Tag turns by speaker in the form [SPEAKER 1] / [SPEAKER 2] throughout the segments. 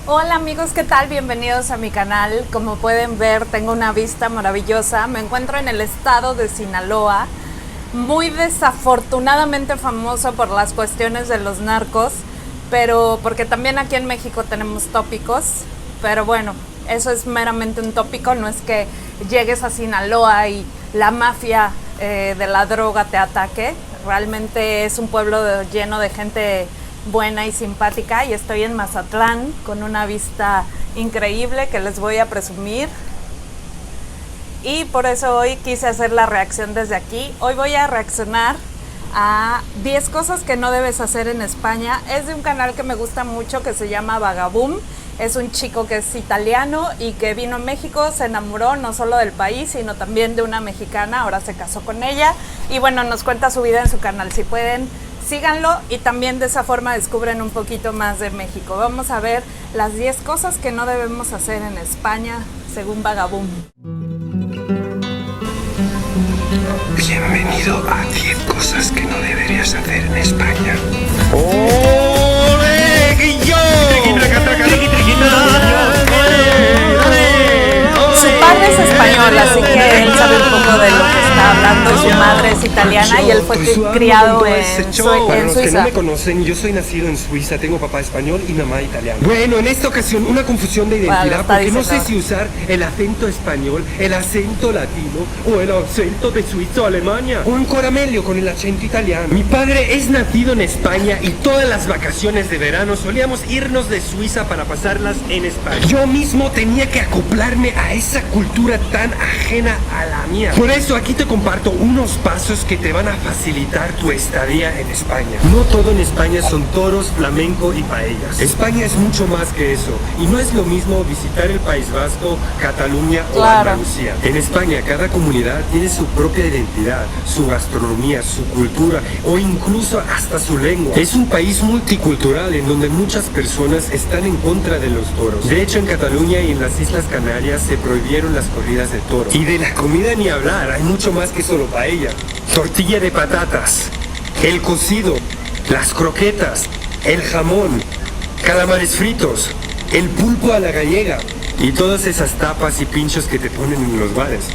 [SPEAKER 1] Hola amigos, ¿qué tal? Bienvenidos a mi canal. Como pueden ver, tengo una vista maravillosa. Me encuentro en el estado de Sinaloa, muy desafortunadamente famoso por las cuestiones de los narcos, pero porque también aquí en México tenemos tópicos, pero bueno, eso es meramente un tópico, no es que llegues a Sinaloa y la mafia de la droga te ataque. Realmente es un pueblo lleno de gente buena y simpática, y estoy en Mazatlán con una vista increíble que les voy a presumir, y por eso hoy quise hacer la reacción desde aquí. Hoy voy a reaccionar a 10 cosas que no debes hacer en España. Es de un canal que me gusta mucho que se llama Vagaboom. Es un chico que es italiano y que vino a México, se enamoró no solo del país, sino también de una mexicana, ahora se casó con ella y bueno, nos cuenta su vida en su canal. Si pueden, síganlo y también de esa forma descubren un poquito más de México. Vamos a ver las 10 cosas que no debemos hacer en España según Vagaboom.
[SPEAKER 2] Bienvenido a 10 cosas que no deberías hacer en España.
[SPEAKER 3] ¡Ole, Guillo!
[SPEAKER 1] Su padre es español, así que él sabe un poco de lo que está hablando. Su madre es italiana y él fue criado en
[SPEAKER 2] Para los que no
[SPEAKER 1] Suiza.
[SPEAKER 2] me conocen, yo soy nacido en Suiza, tengo papá español y mamá italiana. Bueno, en esta ocasión una confusión de
[SPEAKER 1] Bueno,
[SPEAKER 2] identidad
[SPEAKER 1] está
[SPEAKER 2] porque no sé
[SPEAKER 1] diciendo.
[SPEAKER 2] si usar el acento español, el acento latino o el acento de Suiza o Alemania o un caramelio con el acento italiano. Mi padre es nacido en España y todas las vacaciones de verano solíamos irnos de Suiza para pasarlas en España. Yo mismo tenía que acoplarme a esa cultura tan ajena a la mía. Por eso aquí te comparto unos pasos que te van a facilitar tu estadía en España. No todo en España son toros, flamenco y paellas. España es mucho más que eso. Y no es lo mismo visitar el País Vasco, Cataluña o
[SPEAKER 1] Claro.
[SPEAKER 2] Andalucía. En España cada comunidad tiene su propia identidad, su gastronomía, su cultura o incluso hasta su lengua. Es un país multicultural en donde muchas personas están en contra de los toros. De hecho, en Cataluña y en las Islas Canarias se prohibieron las corridas de toros. Y de la comida ni hablar, hay mucho más que solo paella. Tortilla de patatas, el cocido, las croquetas, el jamón, calamares fritos, el pulpo a la gallega y todas esas tapas y pinchos que te ponen en los bares.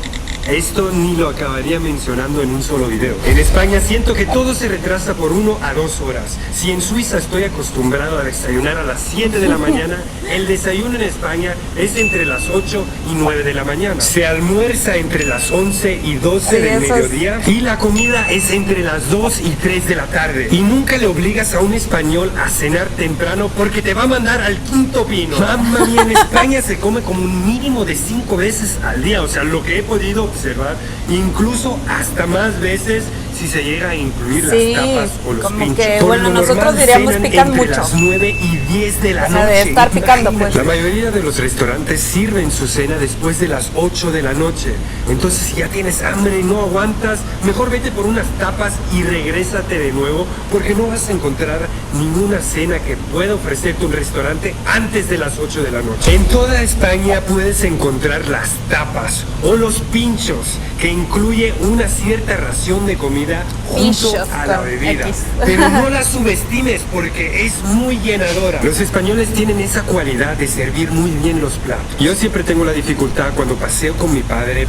[SPEAKER 2] Esto ni lo acabaría mencionando en un solo video. En España siento que todo se retrasa por 1 a 2 horas. Si en Suiza estoy acostumbrado a desayunar a las 7 de la mañana, el desayuno en España es entre las 8 y 9 de la mañana. Se almuerza entre las 11 y 12
[SPEAKER 1] Sí,
[SPEAKER 2] del
[SPEAKER 1] eso es.
[SPEAKER 2] mediodía y la comida es entre las 2 y 3 de la tarde. Y nunca le obligas a un español a cenar temprano porque te va a mandar al quinto pino. Mamma mía, en España se come como un mínimo de 5 veces al día, o sea, lo que he podido observar, incluso hasta más veces si se llega a incluir
[SPEAKER 1] Sí,
[SPEAKER 2] las tapas o los
[SPEAKER 1] como
[SPEAKER 2] pinchos.
[SPEAKER 1] que,
[SPEAKER 2] Por
[SPEAKER 1] bueno,
[SPEAKER 2] lo
[SPEAKER 1] nosotros
[SPEAKER 2] normal
[SPEAKER 1] diríamos
[SPEAKER 2] cenan
[SPEAKER 1] pican
[SPEAKER 2] entre
[SPEAKER 1] mucho.
[SPEAKER 2] las 9 y 10 de la
[SPEAKER 1] O sea,
[SPEAKER 2] noche.
[SPEAKER 1] de estar picando, pues.
[SPEAKER 2] La mayoría de los restaurantes sirven su cena después de las 8 de la noche. Entonces, si ya tienes hambre y no aguantas, mejor vete por unas tapas y regrésate de nuevo, porque no vas a encontrar ninguna cena que pueda ofrecerte un restaurante antes de las 8 de la noche. En toda España puedes encontrar las tapas o los pinchos, que incluye una cierta ración de comida junto
[SPEAKER 1] Pinchos
[SPEAKER 2] a la
[SPEAKER 1] con
[SPEAKER 2] bebida.
[SPEAKER 1] X.
[SPEAKER 2] Pero no la subestimes porque es muy llenadora. Los españoles tienen esa cualidad de servir muy bien los platos. Yo siempre tengo la dificultad cuando paseo con mi padre.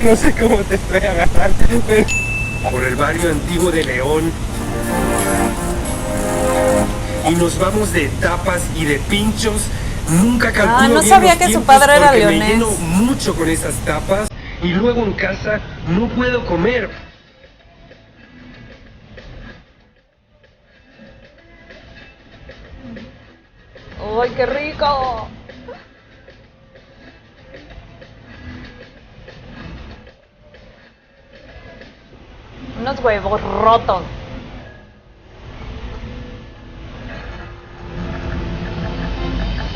[SPEAKER 2] No sé cómo te estoy agarrando, pero por el barrio antiguo de León. Y nos vamos de tapas y de pinchos. Nunca calculo
[SPEAKER 1] no
[SPEAKER 2] bien
[SPEAKER 1] sabía
[SPEAKER 2] los
[SPEAKER 1] que su
[SPEAKER 2] tiempos
[SPEAKER 1] padre era
[SPEAKER 2] porque me
[SPEAKER 1] leonés.
[SPEAKER 2] lleno mucho con esas tapas y luego en casa no puedo comer.
[SPEAKER 1] ¡Ay, qué rico! Unos huevos rotos.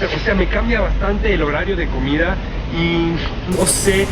[SPEAKER 2] O sea, me cambia bastante el horario de comida y no sé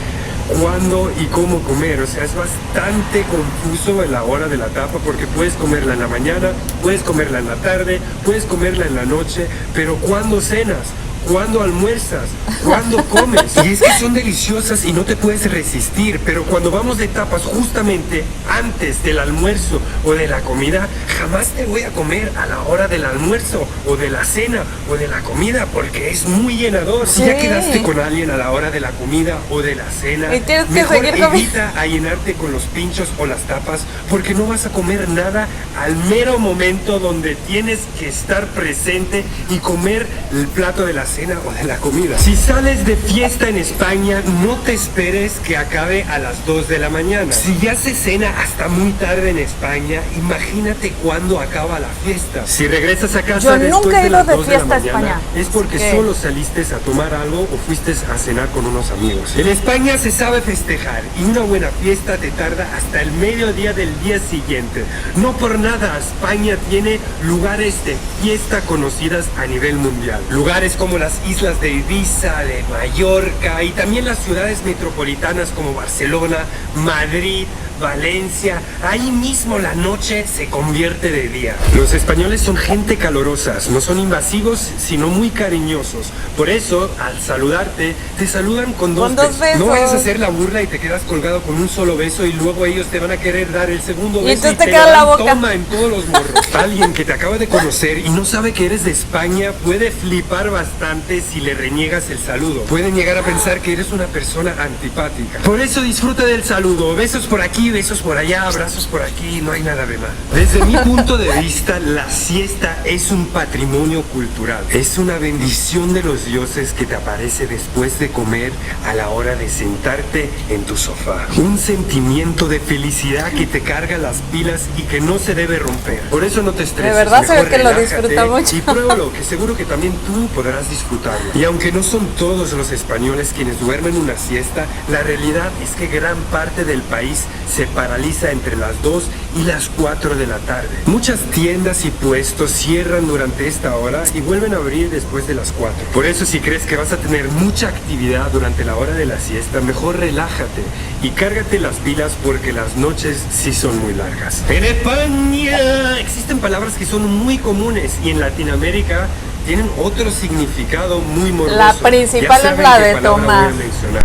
[SPEAKER 2] cuándo y cómo comer. O sea, es bastante confuso en la hora de la tapa porque puedes comerla en la mañana, puedes comerla en la tarde, puedes comerla en la noche, pero ¿cuándo cenas? cuándo almuerzas, cuándo comes. Y es que son deliciosas y no te puedes resistir, pero cuando vamos de tapas justamente antes del almuerzo o de la comida, jamás te voy a comer a la hora del almuerzo o de la cena o de la comida porque es muy llenador. Si ya quedaste con alguien a la hora de la comida o de la cena,
[SPEAKER 1] y tienes que
[SPEAKER 2] mejor
[SPEAKER 1] seguir comiendo.
[SPEAKER 2] evita a llenarte con los pinchos o las tapas porque no vas a comer nada al mero momento donde tienes que estar presente y comer el plato de la cena o de la comida. Si sales de fiesta en España, no te esperes que acabe a las 2 de la mañana. Si ya se cena hasta muy tarde en España, imagínate cuándo acaba la fiesta. Si regresas a casa
[SPEAKER 1] Yo
[SPEAKER 2] después
[SPEAKER 1] nunca he
[SPEAKER 2] de
[SPEAKER 1] ido
[SPEAKER 2] las
[SPEAKER 1] de
[SPEAKER 2] 2 de la
[SPEAKER 1] fiesta a
[SPEAKER 2] mañana,
[SPEAKER 1] España.
[SPEAKER 2] es porque
[SPEAKER 1] ¿Qué?
[SPEAKER 2] solo saliste a tomar algo o fuiste a cenar con unos amigos. En España se sabe festejar y una buena fiesta te tarda hasta el mediodía del día siguiente. No por nada España tiene lugares de fiesta conocidas a nivel mundial. Lugares como las islas de Ibiza, de Mallorca y también las ciudades metropolitanas como Barcelona, Madrid, Valencia. Ahí mismo la noche se convierte de día. Los españoles son gente calorosas, no son invasivos, sino muy cariñosos. Por eso, al saludarte, te saludan con dos besos. No vayas a hacer la burla y te quedas colgado con un solo beso y luego ellos te van a querer dar el segundo beso
[SPEAKER 1] entonces
[SPEAKER 2] y
[SPEAKER 1] te
[SPEAKER 2] te
[SPEAKER 1] queda
[SPEAKER 2] lo
[SPEAKER 1] la
[SPEAKER 2] dan,
[SPEAKER 1] boca.
[SPEAKER 2] toma en todos los morros. Alguien que te acaba de conocer y no sabe que eres de España puede flipar bastante si le reniegas el saludo. Pueden llegar a pensar que eres una persona antipática. Por eso disfruta del saludo. Besos por aquí, besos por allá, abrazos por aquí, no hay nada de mal. Desde mi punto de vista, la siesta es un patrimonio cultural. Es una bendición de los dioses que te aparece después de comer a la hora de sentarte en tu sofá. Un sentimiento de felicidad que te carga las pilas y que no se debe romper. Por eso no te estreses.
[SPEAKER 1] De verdad se ve
[SPEAKER 2] mejor
[SPEAKER 1] que lo
[SPEAKER 2] relájate
[SPEAKER 1] disfruta mucho.
[SPEAKER 2] Y pruébalo, que seguro que también tú podrás disfrutarlo. Y aunque no son todos los españoles quienes duermen una siesta, la realidad es que gran parte del país se paraliza entre las 2 y las 4 de la tarde. Muchas tiendas y puestos cierran durante esta hora y vuelven a abrir después de las 4. Por eso, si crees que vas a tener mucha actividad durante la hora de la siesta, mejor relájate y cárgate las pilas porque las noches sí son muy largas. En España existen palabras que son muy comunes y en Latinoamérica tienen otro significado muy morboso.
[SPEAKER 1] La principal
[SPEAKER 2] Ya
[SPEAKER 1] es
[SPEAKER 2] saben
[SPEAKER 1] la
[SPEAKER 2] qué
[SPEAKER 1] de
[SPEAKER 2] palabra
[SPEAKER 1] tomar.
[SPEAKER 2] voy a mencionar.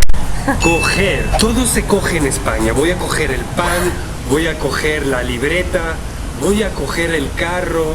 [SPEAKER 2] Coger. Todo se coge en España. Voy a coger el pan, voy a coger la libreta, voy a coger el carro,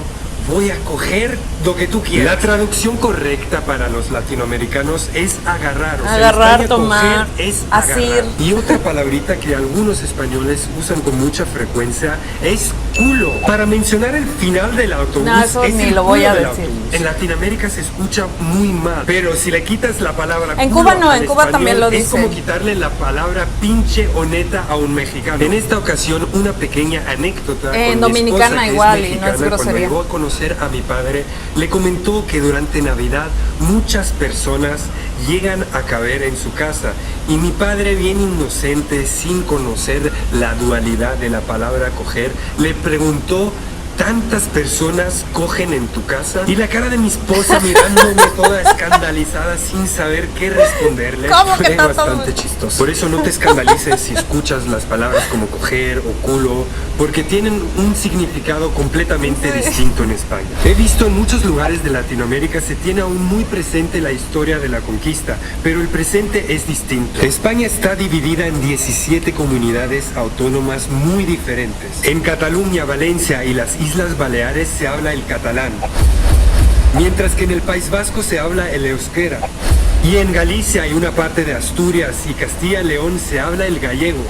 [SPEAKER 2] voy a coger lo que tú quieras. La traducción correcta para los latinoamericanos es agarrar. O sea,
[SPEAKER 1] Agarrar,
[SPEAKER 2] en España,
[SPEAKER 1] tomar,
[SPEAKER 2] coger es
[SPEAKER 1] asir.
[SPEAKER 2] agarrar. Y otra palabrita que algunos españoles usan con mucha frecuencia es culo. Para mencionar el final del autobús.
[SPEAKER 1] No, eso
[SPEAKER 2] es
[SPEAKER 1] ni
[SPEAKER 2] el
[SPEAKER 1] lo voy
[SPEAKER 2] culo
[SPEAKER 1] a
[SPEAKER 2] del
[SPEAKER 1] decir.
[SPEAKER 2] autobús. En Latinoamérica se escucha muy mal. Pero si le quitas la palabra
[SPEAKER 1] En
[SPEAKER 2] culo
[SPEAKER 1] Cuba no,
[SPEAKER 2] al
[SPEAKER 1] en Cuba también lo
[SPEAKER 2] es como
[SPEAKER 1] dicen.
[SPEAKER 2] quitarle la palabra pinche o neta a un mexicano. En esta ocasión, una pequeña anécdota.
[SPEAKER 1] En
[SPEAKER 2] con mi
[SPEAKER 1] Dominicana
[SPEAKER 2] esposa, que es
[SPEAKER 1] igual, y no es
[SPEAKER 2] mexicana, cuando
[SPEAKER 1] grosería.
[SPEAKER 2] llegó a conocer a mi padre, le comentó que durante Navidad muchas personas llegan a caber en su casa y mi padre, bien inocente, sin conocer la dualidad de la palabra coger, le preguntó: ¿tantas personas cogen en tu casa? Y la cara de mi esposa mirándome toda escandalizada sin saber qué responderle
[SPEAKER 1] ¿Cómo que
[SPEAKER 2] fue
[SPEAKER 1] tantas?
[SPEAKER 2] bastante chistoso. Por eso no te escandalices si escuchas las palabras como coger o culo, porque tienen un significado completamente distinto en España. He visto en muchos lugares de Latinoamérica se tiene aún muy presente la historia de la conquista, pero el presente es distinto. España está dividida en 17 comunidades autónomas muy diferentes. En Cataluña, Valencia y las Islas Baleares se habla el catalán, mientras que en el País Vasco se habla el euskera. Y en Galicia y una parte de Asturias y Castilla y León se habla el gallego.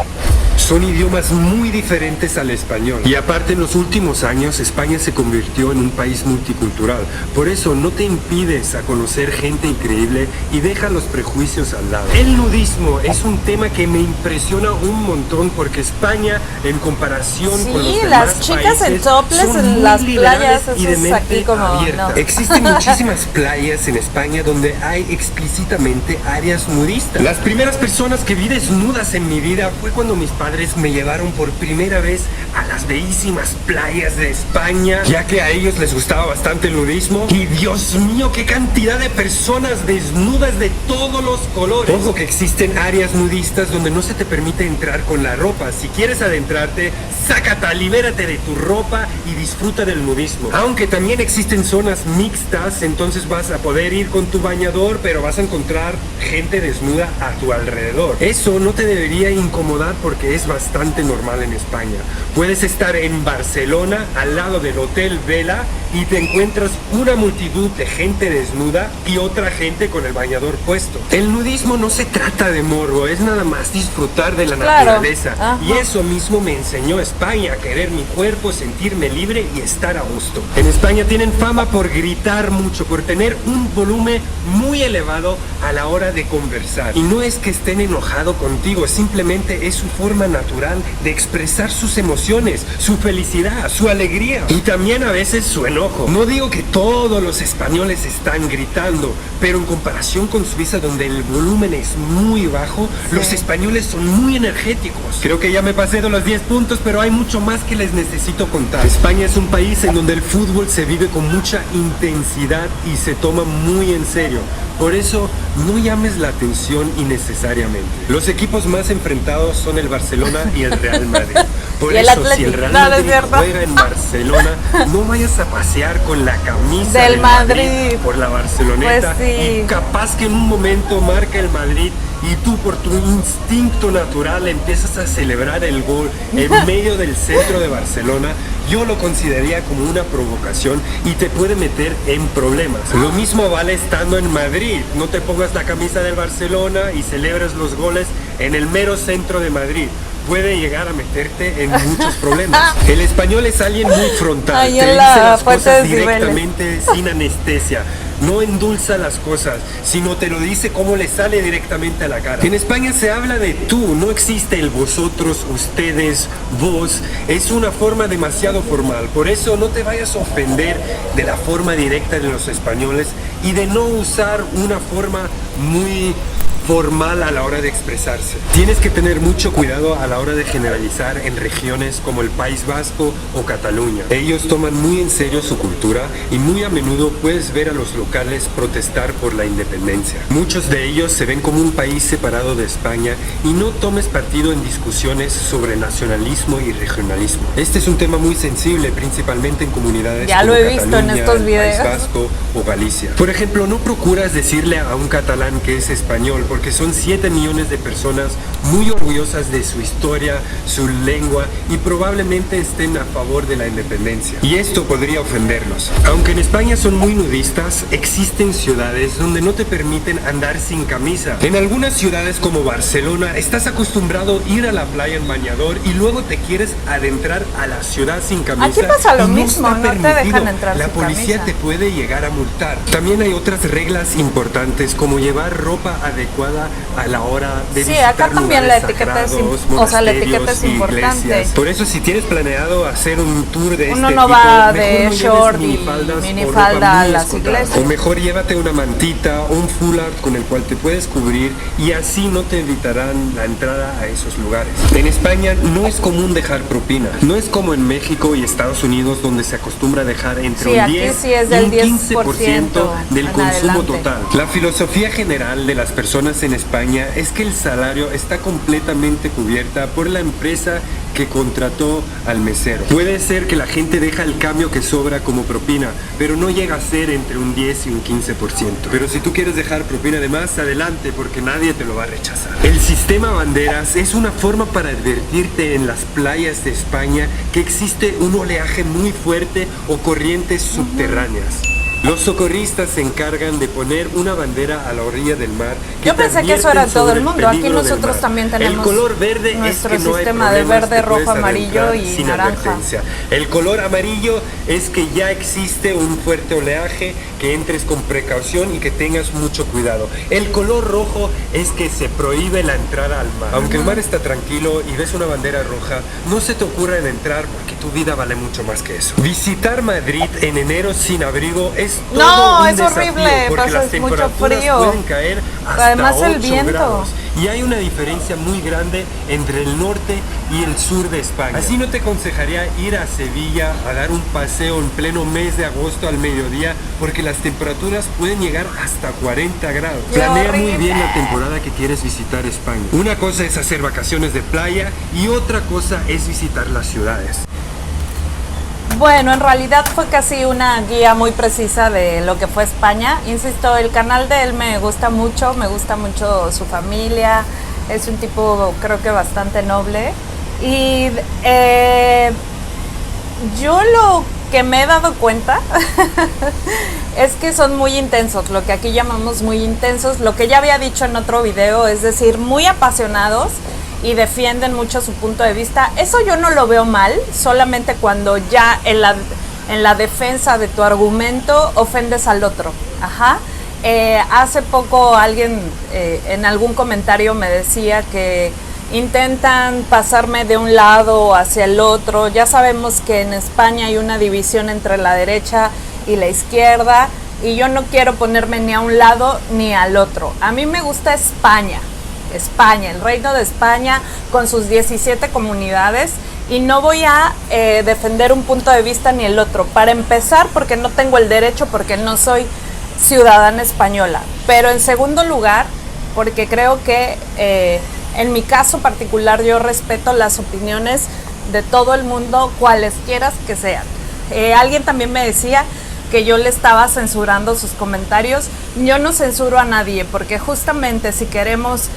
[SPEAKER 2] Son idiomas muy diferentes al español. Y aparte, en los últimos años, España se convirtió en un país multicultural. Por eso, no te impides a conocer gente increíble y deja los prejuicios al lado. El nudismo es un tema que me impresiona un montón porque España, en comparación
[SPEAKER 1] Sí,
[SPEAKER 2] con los demás
[SPEAKER 1] las chicas en
[SPEAKER 2] países,
[SPEAKER 1] topless
[SPEAKER 2] son
[SPEAKER 1] en
[SPEAKER 2] muy
[SPEAKER 1] las
[SPEAKER 2] liberales
[SPEAKER 1] playas,
[SPEAKER 2] y
[SPEAKER 1] eso
[SPEAKER 2] de
[SPEAKER 1] es
[SPEAKER 2] mente
[SPEAKER 1] aquí como,
[SPEAKER 2] abierta.
[SPEAKER 1] no.
[SPEAKER 2] Existen muchísimas playas en España donde hay explícitamente áreas nudistas. Las primeras personas que vi desnudas en mi vida fue cuando mis padres padres me llevaron por primera vez a las bellísimas playas de España, ya que a ellos les gustaba bastante el nudismo. Y Dios mío, qué cantidad de personas desnudas de todos los colores. Ojo que existen áreas nudistas donde no se te permite entrar con la ropa. Si quieres adentrarte, sácata, libérate de tu ropa y disfruta del nudismo. Aunque también existen zonas mixtas, entonces vas a poder ir con tu bañador, pero vas a encontrar gente desnuda a tu alrededor. Eso no te debería incomodar porque es bastante normal en España. Puedes estar en Barcelona al lado del Hotel Vela y te encuentras una multitud de gente desnuda y otra gente con el bañador puesto. El nudismo no se trata de morbo, es nada más disfrutar de la naturaleza.
[SPEAKER 1] Ajá.
[SPEAKER 2] Y eso mismo me enseñó España, a querer mi cuerpo, sentirme libre y estar a gusto. En España tienen fama por gritar mucho, por tener un volumen muy elevado a la hora de conversar. Y no es que estén enojados contigo, simplemente es su forma natural de expresar sus emociones, su felicidad, su alegría y también a veces su enojo. No digo que todos los españoles están gritando, pero en comparación con Suiza, donde el volumen es muy bajo, los españoles son muy energéticos. Creo que ya me pasé de los 10 puntos, pero hay mucho más que les necesito contar. España es un país en donde el fútbol se vive con mucha intensidad y se toma muy en serio. Por eso, no llames la atención innecesariamente. Los equipos más enfrentados son el Barcelona y el Real Madrid. Por eso, si el Real Madrid juega en Barcelona, no vayas a pasear con la camisa del Madrid por la Barceloneta.
[SPEAKER 1] Pues sí.
[SPEAKER 2] Y capaz que en un momento marca el Madrid y tú por tu instinto natural empiezas a celebrar el gol en medio del centro de Barcelona. Yo lo consideraría como una provocación y te puede meter en problemas. Lo mismo vale estando en Madrid. No te pongas la camisa del Barcelona y celebres los goles en el mero centro de Madrid. Puede llegar a meterte en muchos problemas. El español es alguien muy frontal, te dice las cosas directamente sin anestesia. No endulza las cosas, sino te lo dice como le sale directamente a la cara. En España se habla de tú, no existe el vosotros, ustedes, vos. Es una forma demasiado formal, por eso no te vayas a ofender de la forma directa de los españoles y de no usar una forma muy formal a la hora de expresarse. Tienes que tener mucho cuidado a la hora de generalizar en regiones como el País Vasco o Cataluña. Ellos toman muy en serio su cultura y muy a menudo puedes ver a los locales protestar por la independencia. Muchos de ellos se ven como un país separado de España y no tomes partido en discusiones sobre nacionalismo y regionalismo. Este es un tema muy sensible, principalmente en comunidades
[SPEAKER 1] ya
[SPEAKER 2] como
[SPEAKER 1] lo he visto
[SPEAKER 2] Cataluña,
[SPEAKER 1] en estos videos.
[SPEAKER 2] País Vasco o Galicia. Por ejemplo, no procuras decirle a un catalán que es español, porque son 7 millones de personas muy orgullosas de su historia, su lengua y probablemente estén a favor de la independencia. Y esto podría ofenderlos. Aunque en España son muy nudistas, existen ciudades donde no te permiten andar sin camisa. En algunas ciudades como Barcelona estás acostumbrado a ir a la playa en bañador y luego te quieres adentrar a la ciudad sin camisa.
[SPEAKER 1] Aquí pasa lo
[SPEAKER 2] y
[SPEAKER 1] mismo,
[SPEAKER 2] está
[SPEAKER 1] no te
[SPEAKER 2] permitido.
[SPEAKER 1] dejan entrar
[SPEAKER 2] La
[SPEAKER 1] sin
[SPEAKER 2] policía
[SPEAKER 1] camisa.
[SPEAKER 2] te puede llegar a multar. También hay otras reglas importantes como llevar ropa adecuada a la hora de
[SPEAKER 1] Sí,
[SPEAKER 2] visitar
[SPEAKER 1] acá también la
[SPEAKER 2] lugares
[SPEAKER 1] etiqueta es
[SPEAKER 2] sagrados,
[SPEAKER 1] o sea, la etiqueta es
[SPEAKER 2] monasterios,
[SPEAKER 1] importante.
[SPEAKER 2] iglesias. Por eso si tienes planeado hacer un tour de
[SPEAKER 1] Uno
[SPEAKER 2] este
[SPEAKER 1] no
[SPEAKER 2] tipo,
[SPEAKER 1] va
[SPEAKER 2] mejor
[SPEAKER 1] de
[SPEAKER 2] no lleves
[SPEAKER 1] short y
[SPEAKER 2] minifaldas o
[SPEAKER 1] minifalda
[SPEAKER 2] ropa
[SPEAKER 1] a
[SPEAKER 2] muy
[SPEAKER 1] las
[SPEAKER 2] escotada.
[SPEAKER 1] iglesias.
[SPEAKER 2] O mejor llévate una mantita o un full art con el cual te puedes cubrir y así no te evitarán la entrada a esos lugares. En España no es común dejar propina. No es como en México y Estados Unidos donde se acostumbra a dejar entre
[SPEAKER 1] Sí,
[SPEAKER 2] un
[SPEAKER 1] aquí
[SPEAKER 2] 10
[SPEAKER 1] sí es
[SPEAKER 2] y
[SPEAKER 1] del
[SPEAKER 2] un 15%
[SPEAKER 1] 10%
[SPEAKER 2] del
[SPEAKER 1] en
[SPEAKER 2] consumo
[SPEAKER 1] adelante.
[SPEAKER 2] total. La filosofía general de las personas en España es que el salario está completamente cubierta por la empresa que contrató al mesero. Puede ser que la gente deja el cambio que sobra como propina, pero no llega a ser entre un 10 y un 15%. Pero si tú quieres dejar propina de más, adelante, porque nadie te lo va a rechazar. El sistema banderas es una forma para advertirte en las playas de España que existe un oleaje muy fuerte o corrientes subterráneas. Los socorristas se encargan de poner una bandera a la orilla del mar.
[SPEAKER 1] Yo pensé que eso era en todo el mundo. Aquí nosotros también tenemos
[SPEAKER 2] el color verde
[SPEAKER 1] nuestro
[SPEAKER 2] es que no hay
[SPEAKER 1] sistema de
[SPEAKER 2] problemas,
[SPEAKER 1] verde,
[SPEAKER 2] te puedes
[SPEAKER 1] rojo, amarillo
[SPEAKER 2] adentrar
[SPEAKER 1] y
[SPEAKER 2] sin
[SPEAKER 1] naranja.
[SPEAKER 2] advertencia. El color amarillo es que ya existe un fuerte oleaje, que entres con precaución y que tengas mucho cuidado. El color rojo es que se prohíbe la entrada al mar. Aunque el mar está tranquilo y ves una bandera roja, no se te ocurra en entrar porque tu vida vale mucho más que eso. Visitar Madrid en enero sin abrigo es todo
[SPEAKER 1] No,
[SPEAKER 2] un
[SPEAKER 1] es
[SPEAKER 2] desafío,
[SPEAKER 1] horrible,
[SPEAKER 2] porque
[SPEAKER 1] pasas
[SPEAKER 2] las
[SPEAKER 1] mucho
[SPEAKER 2] temperaturas
[SPEAKER 1] frío.
[SPEAKER 2] pueden caer hasta
[SPEAKER 1] Además, el
[SPEAKER 2] 8
[SPEAKER 1] viento.
[SPEAKER 2] grados. Y hay una diferencia muy grande entre el norte y el sur de España. Así no te aconsejaría ir a Sevilla a dar un paseo en pleno mes de agosto al mediodía, porque las temperaturas pueden llegar hasta 40 grados. Planea muy bien la temporada que quieres visitar España. Una cosa es hacer vacaciones de playa y otra cosa es visitar las ciudades.
[SPEAKER 1] Bueno, en realidad fue casi una guía muy precisa de lo que fue España. Insisto, el canal de él me gusta mucho su familia, es un tipo creo que bastante noble. Y yo lo que me he dado cuenta es que son muy intensos, lo que aquí llamamos muy intensos, lo que ya había dicho en otro video, es decir, muy apasionados y defienden mucho su punto de vista. Eso yo no lo veo mal, solamente cuando ya en la defensa de tu argumento ofendes al otro. Ajá. Hace poco alguien en algún comentario me decía que intentan pasarme de un lado hacia el otro. Ya sabemos que en España hay una división entre la derecha y la izquierda y yo no quiero ponerme ni a un lado ni al otro. A mí me gusta España, el Reino de España con sus 17 comunidades, y no voy a defender un punto de vista ni el otro. Para empezar, porque no tengo el derecho, porque no soy ciudadana española. Pero en segundo lugar, porque creo que en mi caso particular yo respeto las opiniones de todo el mundo, cualesquiera que sean. Alguien también me decía que yo le estaba censurando sus comentarios. Yo no censuro a nadie, porque justamente si queremos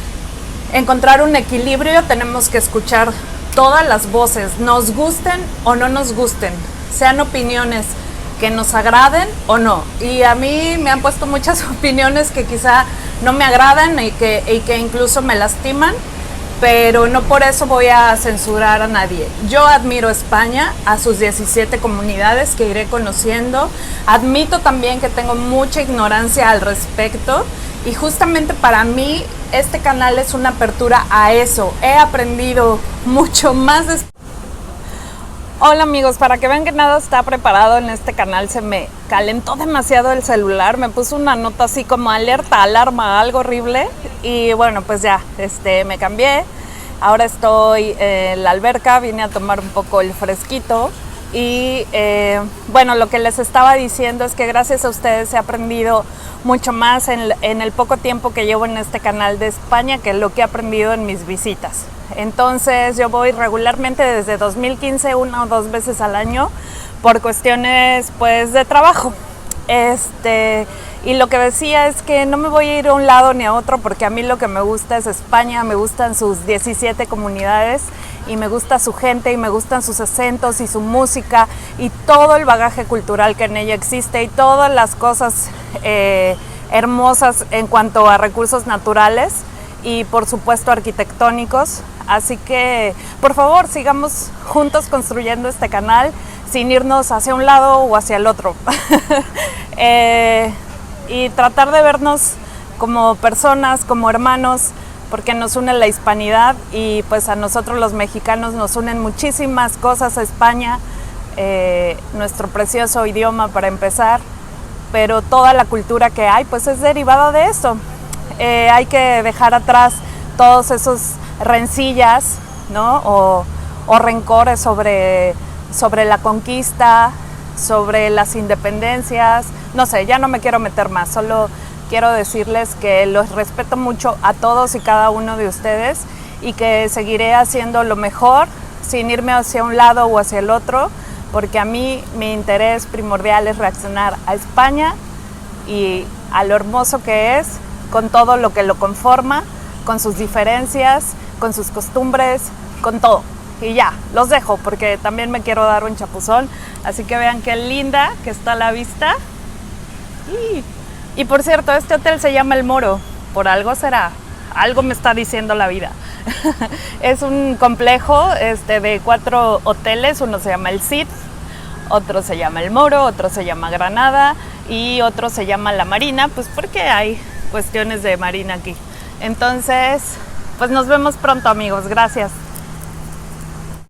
[SPEAKER 1] encontrar un equilibrio tenemos que escuchar todas las voces, nos gusten o no nos gusten, sean opiniones que nos agraden o no. Y a mí me han puesto muchas opiniones que quizá no me agradan y que incluso me lastiman, pero no por eso voy a censurar a nadie. Yo admiro España, a sus 17 comunidades que iré conociendo. Admito también que tengo mucha ignorancia al respecto, y justamente para mí este canal es una apertura a eso. He aprendido mucho más de... Hola amigos, para que vean que nada está preparado en este canal, se me calentó demasiado el celular, me puso una nota así como alerta, alarma, algo horrible, y bueno, pues ya, me cambié. Ahora estoy en la alberca, vine a tomar un poco el fresquito y bueno, lo que les estaba diciendo es que gracias a ustedes he aprendido mucho más en el poco tiempo que llevo en este canal de España que lo que he aprendido en mis visitas. Entonces yo voy regularmente desde 2015 una o dos veces al año por cuestiones pues de trabajo. Y lo que decía es que no me voy a ir a un lado ni a otro, porque a mí lo que me gusta es España, me gustan sus 17 comunidades y me gusta su gente y me gustan sus acentos y su música y todo el bagaje cultural que en ella existe y todas las cosas hermosas en cuanto a recursos naturales y por supuesto arquitectónicos. Así que por favor sigamos juntos construyendo este canal sin irnos hacia un lado o hacia el otro. Y tratar de vernos como personas, como hermanos, porque nos une la hispanidad y pues a nosotros los mexicanos nos unen muchísimas cosas a España, nuestro precioso idioma para empezar, pero toda la cultura que hay pues es derivada de eso. Hay que dejar atrás todos esos rencillas, ¿no? o rencores sobre la conquista, sobre las independencias. No sé, ya no me quiero meter más, solo quiero decirles que los respeto mucho a todos y cada uno de ustedes y que seguiré haciendo lo mejor sin irme hacia un lado o hacia el otro, porque a mí mi interés primordial es reaccionar a España y a lo hermoso que es, con todo lo que lo conforma, con sus diferencias, con sus costumbres, con todo. Y ya, los dejo porque también me quiero dar un chapuzón, así que vean qué linda que está la vista. Y por cierto, este hotel se llama El Moro, por algo será, algo me está diciendo la vida. Es un complejo de 4 hoteles, uno se llama El Cid, otro se llama El Moro, otro se llama Granada y otro se llama La Marina, pues porque hay cuestiones de marina aquí. Entonces, pues nos vemos pronto amigos, gracias.